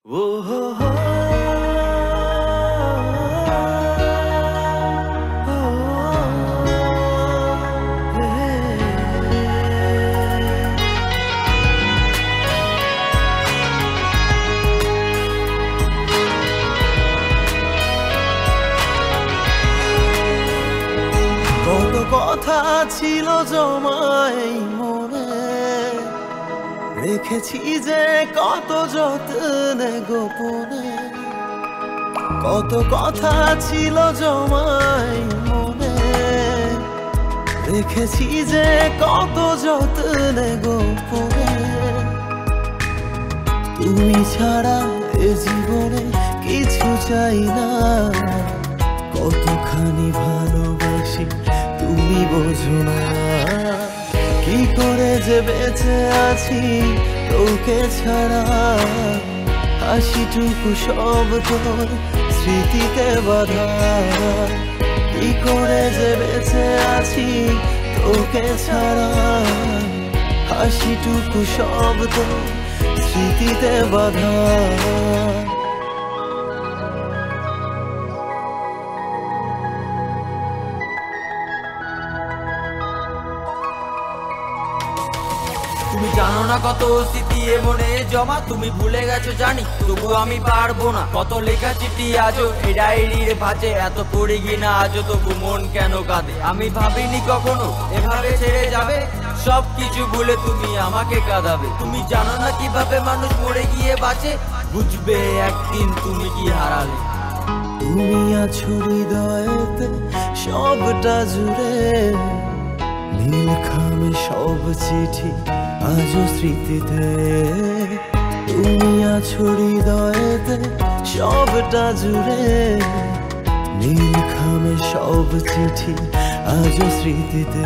কত কথা ছিল জমাই মনে, রেখেছি যে কত যত্নে গোপনে। কত কথা ছিল জমাই মনে, রেখেছি যে কত যত্নে গোপনে। তুমি ছাড়া এ জীবনে কিছু চাই না, কতখানি ভালোবাসি তুমি বোঝো না। কি করে যে বেঁচে আছি তোকে ছাড়া, হাসিটুকু সব তোর স্মৃতিতে বাঁধা। কি করে যে বেঁচে আছি তোকে ছাড়া, হাসিটুকু সব তোর স্মৃতিতে বাঁধা। তুমি জানো না কত স্মৃতি মনে জমা, তুমি ভুলে গেছো জানি তবু আমি পারবো না। কত লেখা চিঠি আজও এই ডায়েরির ভাঁজে, এত পড়ে গি না আজও তবু মন কেন কাঁদে। আমি ভাবিনি কখনো এভাবে ছেড়ে যাবে, সবকিছু ভুলে তুমি আমাকে কাঁদাবে। তুমি জানো না কিভাবে মানুষ মরে গিয়ে বাঁচে, বুঝবে একদিন তুমি কি হারালে। তুমি আছো হৃদয়েতে সবটা জুড়ে, নীল খামে সব চিঠি আজও স্মৃতিতে। তুমি আছো হৃদয়েতে সবটা জুড়ে, নীল খামে সব চিঠি আজও স্মৃতিতে।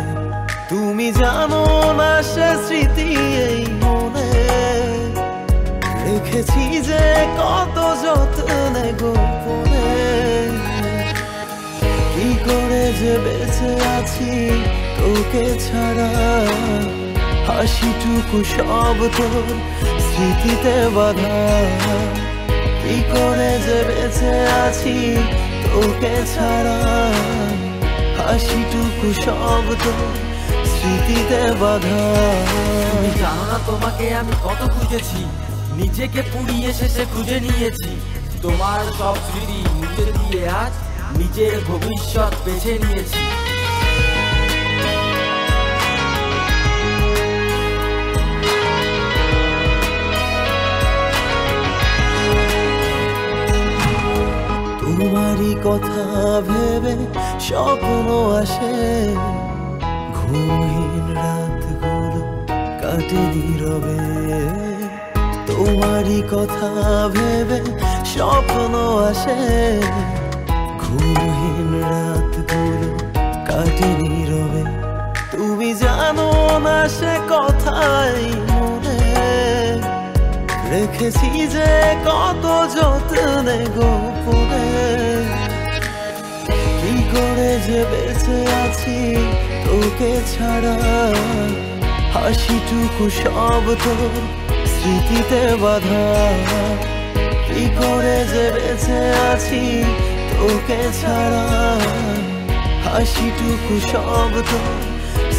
তুমি জানো না সে স্মৃতি এই মনে, রেখেছি যে কত যত্নে গোপনে। কি করে যে বেঁচে আছি তোকে ছাড়া, হাসিটুকু সব তোর স্মৃতিতে বাঁধা। কি করে যে বেঁচে আছি তোকে ছাড়া, হাসিটুকু সব তোর স্মৃতিতে বাঁধা। তুমি জানো না তোমাকে আমি কত খুঁজেছি, নিজেকে পুড়িয়ে শেষে খুঁজে নিয়েছি। তোমার সব স্মৃতি মুছে দিয়ে আজ নিজের ভবিষ্যৎ বেছে নিয়েছি। তোমারই কথা ভেবে স্বপ্ন আসে, ঘুমহীন রাতগুলো কাটে নীরবে। তোমারই কথা ভেবে স্বপ্ন আসে, ঘুমহীন রাতগুলো কাটে নীরবে। তুমি জানো না সে কথাই মনে, রেখেছি যে কত যত্নে গোপনে। কি করে যে বেঁচে আছি তোকে ছাড়া, হাসিটুকু সব তোর স্মৃতিতে বাঁধা। কি করে যে বেঁচে আছি তোকে ছাড়া, হাসিটুকু সব তোর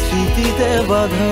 স্মৃতিতে বাঁধা।